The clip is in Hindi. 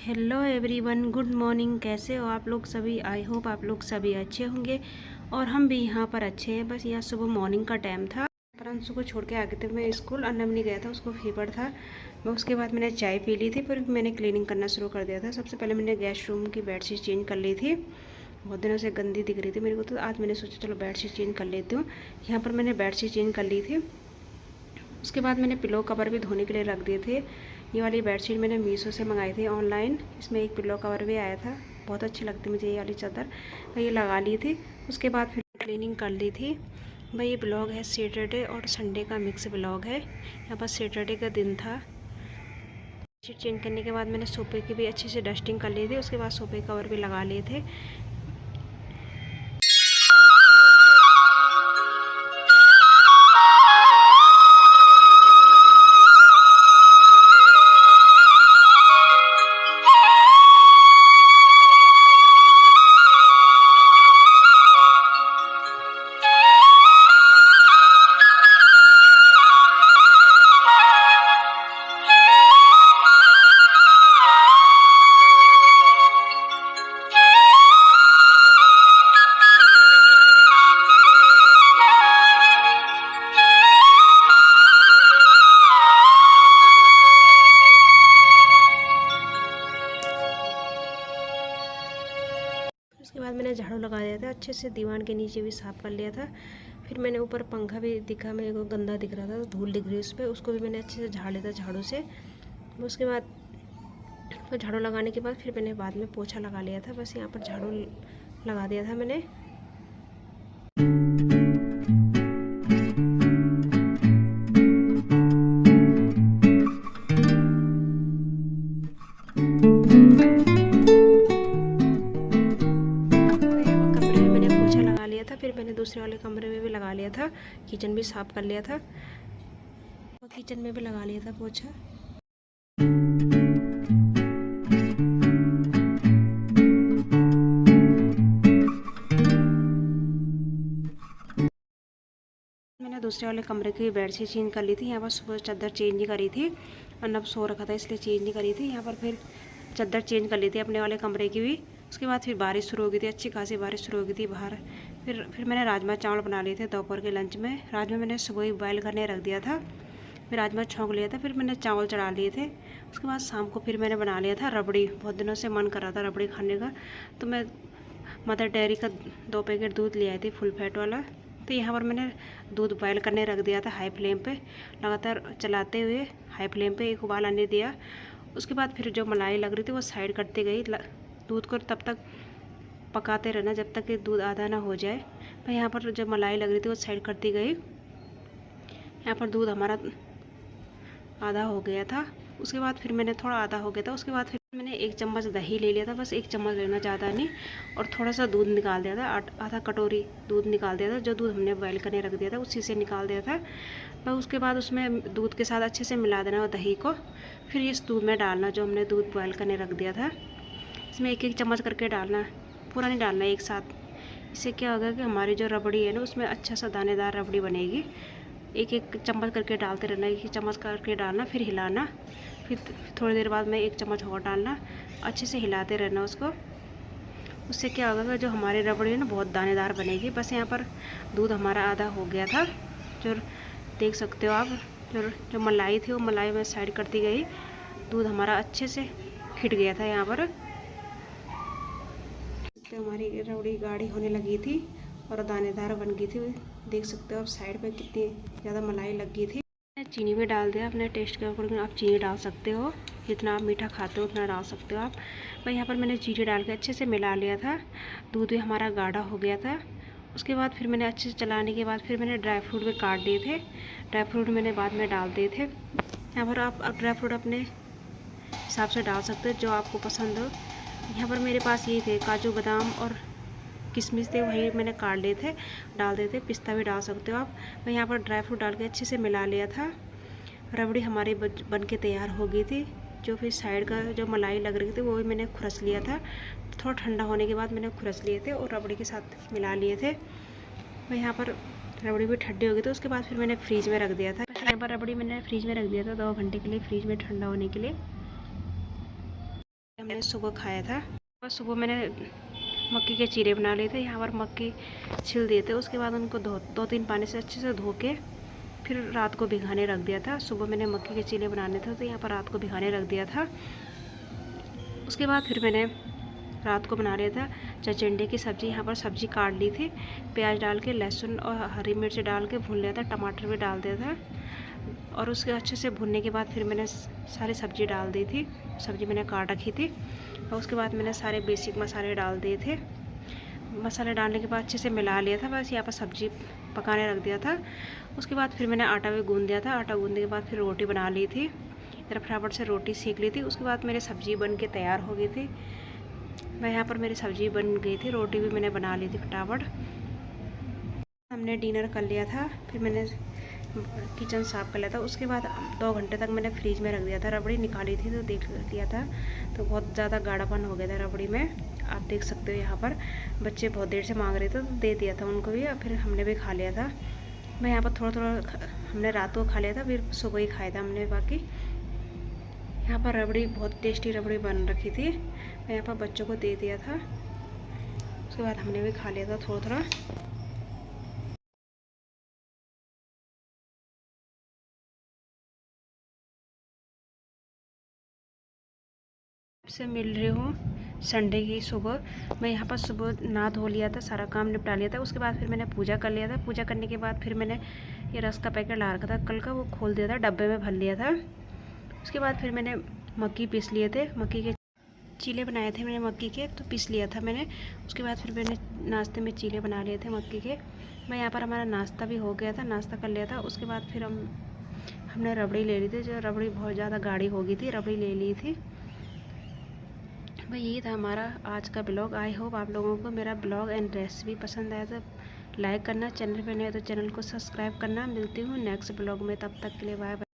Hello everyone, good morning. कैसे हो आप लोग सभी? आई होप आप लोग सभी अच्छे होंगे और हम भी यहाँ पर अच्छे हैं। बस यहाँ सुबह मॉर्निंग का टाइम था। परंतु को छोड़ के आ गए थे मैं स्कूल। अन्नम नहीं गया था, उसको फीवर था। मैं उसके बाद मैंने चाय पी ली थी, फिर मैंने क्लीनिंग करना शुरू कर दिया था। सबसे पहले मैंने गेस्ट रूम की बेडशीट चेंज कर ली थी। बहुत दिनों से गंदी दिख रही थी मेरे को, तो आज मैंने सोचा चलो बेडशीट चेंज कर लेती हूँ। यहाँ पर मैंने बेडशीट चेंज कर ली थी। उसके बाद मैंने पिलो कवर भी धोने के लिए रख दिए थे। ये वाली बेडशीट मैंने मीशो से मंगाई थी ऑनलाइन। इसमें एक पिलो कवर भी आया था, बहुत अच्छी लगती मुझे ये वाली चादर। मैं ये लगा ली थी। उसके बाद फिर क्लीनिंग कर ली थी। भाई ये ब्लॉग है सैटरडे और संडे का मिक्स ब्लॉग है। यहाँ पर सैटरडे का दिन था। बेडशीट चेंज करने के बाद मैंने सोफे की भी अच्छे से डस्टिंग कर ली थी। उसके बाद सोफे कवर भी लगा लिए थे। उसके बाद मैंने झाड़ू लगा दिया था अच्छे से, दीवान के नीचे भी साफ़ कर लिया था। फिर मैंने ऊपर पंखा भी दिखा, मेरे को गंदा दिख रहा था, धूल दिख रही उस पर, उसको भी मैंने अच्छे से झाड़ लिया था झाड़ू से। उसके बाद झाड़ू लगाने के बाद फिर मैंने बाद में पोछा लगा लिया था। बस यहाँ पर झाड़ू लगा दिया था मैंने। फिर मैंने दूसरे वाले कमरे में भी लगा लिया था। किचन भी साफ़ कर लिया था और किचन में भी लगा लिया था पोछा। मैंने दूसरे वाले कमरे की बेडशीट चेंज कर ली थी। यहाँ पर सुबह चादर चेंज नहीं करी थी, अन्नब सो रखा था इसलिए चेंज नहीं करी थी। यहाँ पर फिर चादर चेंज कर ली थी अपने वाले कमरे की भी। उसके बाद फिर बारिश शुरू हो गई थी, अच्छी खासी बारिश शुरू हो गई थी बाहर। फिर मैंने राजमा चावल बना लिए थे दोपहर के लंच में। राजमा मैंने सुबह ही बॉयल करने रख दिया था, फिर राजमा छौंक लिया था, फिर मैंने चावल चढ़ा लिए थे। उसके बाद शाम को फिर मैंने बना लिया था रबड़ी। बहुत दिनों से मन कर रहा था रबड़ी खाने का, तो मैं मदर डेयरी का 2 पैकेट दूध ले आई थी फुल फैट वाला। तो यहाँ पर मैंने दूध बॉयल करने रख दिया था हाई फ्लेम पे, लगातार चलाते हुए हाई फ्लेम पे एक उबाल आने दिया। उसके बाद फिर जो मलाई लग रही थी वो साइड करती गई। दूध को तब तक पकाते रहना जब तक कि दूध आधा ना हो जाए। मैं यहाँ पर जब मलाई लग रही थी वो साइड करती गई। यहाँ पर दूध हमारा आधा हो गया था। उसके बाद फिर मैंने थोड़ा आधा हो गया था, उसके बाद फिर मैंने 1 चम्मच दही ले लिया था, बस 1 चम्मच लेना, ज़्यादा नहीं। और थोड़ा सा दूध निकाल दिया था, आधा कटोरी दूध निकाल दिया था। जो दूध हमने बॉयल करने रख दिया था उसी से निकाल दिया था। बस उसके बाद उसमें दूध के साथ अच्छे से मिला देना और दही को फिर इस दूध में डालना जो हमने दूध बॉयल करने रख दिया था। इसमें 1-1 चम्मच करके डालना, पूरा नहीं डालना एक साथ। इससे क्या होगा कि हमारी जो रबड़ी है ना उसमें अच्छा सा दानेदार रबड़ी बनेगी। 1-1 चम्मच करके डालते रहना, 1 चम्मच करके डालना, फिर हिलाना। फिर थोड़ी देर बाद में 1 चम्मच और डालना, अच्छे से हिलाते रहना उसको। उससे क्या होगा जो हमारी रबड़ी है ना बहुत दानेदार बनेगी। बस यहाँ पर दूध हमारा आधा हो गया था, जो देख सकते हो आप। जो मलाई थी वो मलाई में साइड करती गई, दूध हमारा अच्छे से खिट गया था। यहाँ पर तो हमारी रबड़ी गाढ़ी होने लगी थी और दानेदार बन गई थी। देख सकते हो आप साइड पे कितनी ज़्यादा मलाई लग गई थी। चीनी भी डाल दिया अपने टेस्ट के अकॉर्डिंग, आप चीनी डाल सकते हो, जितना आप मीठा खाते हो उतना डाल सकते हो आप। भाई यहाँ पर मैंने चीनी डाल के अच्छे से मिला लिया था। दूध भी हमारा गाढ़ा हो गया था। उसके बाद फिर मैंने अच्छे से चलाने के बाद फिर मैंने ड्राई फ्रूट भी काट दिए थे। ड्राई फ्रूट मैंने बाद में डाल दिए थे। यहाँ पर आप ड्राई फ्रूट अपने हिसाब से डाल सकते हो जो आपको पसंद हो। यहाँ पर मेरे पास ये थे काजू बादाम और किशमिश थे, वही मैंने काट लिए थे, डाल देते। पिस्ता भी डाल सकते हो आप। मैं यहाँ पर ड्राई फ्रूट डाल के अच्छे से मिला लिया था। रबड़ी हमारी बन के तैयार हो गई थी। जो फिर साइड का जो मलाई लग रही थी वो भी मैंने खुरस लिया था। थोड़ा ठंडा होने के बाद मैंने खुरस लिए थे और रबड़ी के साथ मिला लिए थे। मैं यहाँ पर रबड़ी भी ठंडी हो गई थी। उसके बाद फिर मैंने फ्रीज में रख दिया था। यहाँ पर रबड़ी मैंने फ्रीज में रख दिया था 2 घंटे के लिए, फ्रीज में ठंडा होने के लिए। हमने सुबह खाया था। और सुबह मैंने मक्की के चीरे बना लिए थे। यहाँ पर मक्की छिल दिए थे, उसके बाद उनको 2-3 पानी से अच्छे से धो के फिर रात को भिगाने रख दिया था। सुबह मैंने मक्की के चीले बनाने थे तो यहाँ पर रात को भिगाने रख दिया था। उसके बाद फिर मैंने रात को बना लिया था चचिंडे की सब्ज़ी। यहाँ पर सब्ज़ी काट ली थी, प्याज डाल के, लहसुन और हरी मिर्च डाल के भून लिया था, टमाटर भी डाल दिया था। और उसके अच्छे से भुनने के बाद फिर मैंने सारी सब्ज़ी डाल दी थी। सब्ज़ी मैंने काट रखी थी और उसके बाद मैंने सारे बेसिक मसाले डाल दिए थे। मसाले डालने के बाद अच्छे से मिला लिया था। बस यहाँ पर सब्ज़ी पकाने रख दिया था। उसके बाद फिर मैंने आटा भी गूँध दिया था। आटा गूँधने के बाद फिर रोटी बना ली थी। इधर फटाफट से रोटी सेक ली थी। उसके बाद मेरी सब्ज़ी बन के तैयार हो गई थी। मैं यहाँ पर मेरी सब्ज़ी बन गई थी, रोटी भी मैंने बना ली थी फटाफट। हमने डिनर कर लिया था, फिर मैंने किचन साफ़ कर लिया था। उसके बाद 2 घंटे तक मैंने फ्रीज में रख दिया था। रबड़ी निकाली थी तो देख लिया था तो बहुत ज़्यादा गाढ़ापन हो गया था रबड़ी में। आप देख सकते हो यहाँ पर बच्चे बहुत देर से मांग रहे थे तो दे दिया था उनको भी, और फिर हमने भी खा लिया था। मैं यहाँ पर थोड़ा थोड़ा हमने रात को खा लिया था, फिर सुबह ही खाया था हमने बाकी। यहाँ पर रबड़ी बहुत टेस्टी रबड़ी बन रखी थी। मैं यहाँ पर बच्चों को दे दिया था। उसके बाद हमने भी खा लिया था थोड़ा थोड़ा। से मिल रही हूँ संडे की सुबह। मैं यहाँ पर सुबह नहा धो लिया था, सारा काम निपटा लिया था। उसके बाद फिर मैंने पूजा कर लिया था। पूजा करने के बाद फिर मैंने ये रस का पैकेट ला रखा था कल का, वो खोल दिया था, डब्बे में भर लिया था। उसके बाद फिर मैंने मक्की पीस लिए थे, मक्की के चीले बनाए थे मैंने मक्की के, तो पीस लिया था मैंने। उसके बाद फिर मैंने नाश्ते में चीले बना लिए थे मक्की के। मैं यहाँ पर हमारा नाश्ता भी हो गया था, नाश्ता कर लिया था। उसके बाद फिर हमने रबड़ी ले ली थी। जो रबड़ी बहुत ज़्यादा गाढ़ी हो गई थी, रबड़ी ले ली थी। भाई यही था हमारा आज का ब्लॉग। आई होप आप लोगों को मेरा ब्लॉग एंड रेसिपी पसंद आया तो लाइक करना, चैनल पे नए तो चैनल को सब्सक्राइब करना। मिलती हूँ नेक्स्ट ब्लॉग में, तब तक के लिए बाय बाय।